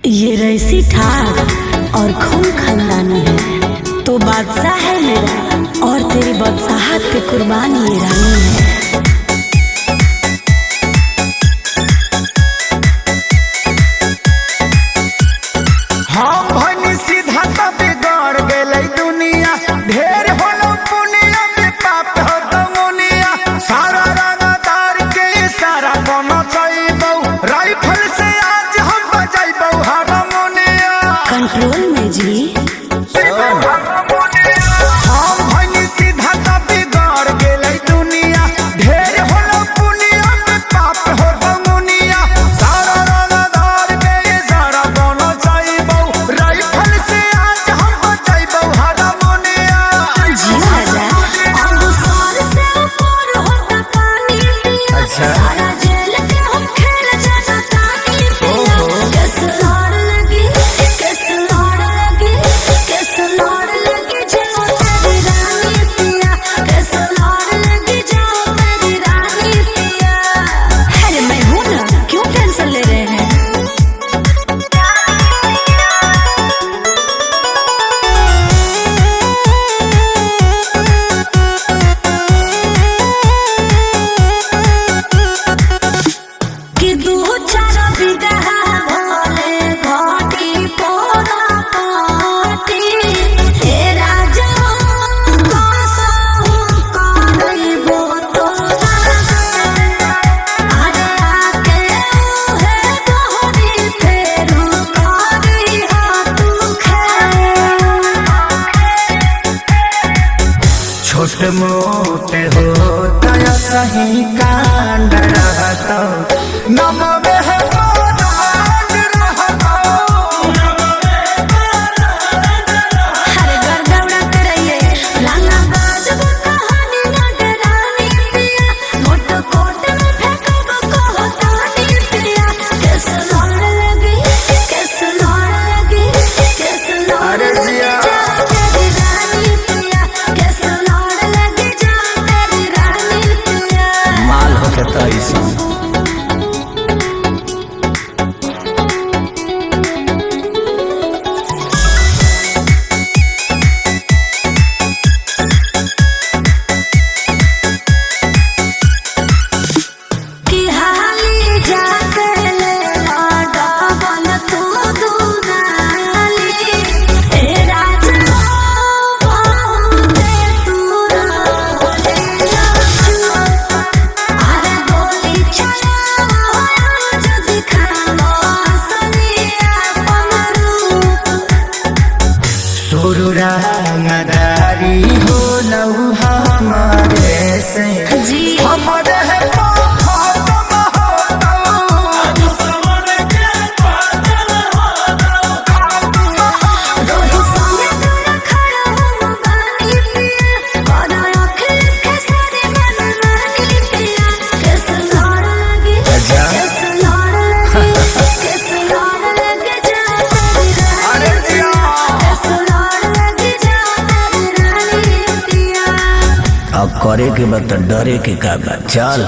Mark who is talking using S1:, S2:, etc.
S1: ये रईसी ठाक और खून खानदानी है तो बादशाह है मेरा, और तेरी बादशाहत पे कुर्बान ये रानी है। कंट्रोल में जी
S2: छोटे मोटे होता या सही कांड रहता नम में है रंगदारी हो लहू हमारे से हमारे है अब करे के बाद डरे के का बात चल।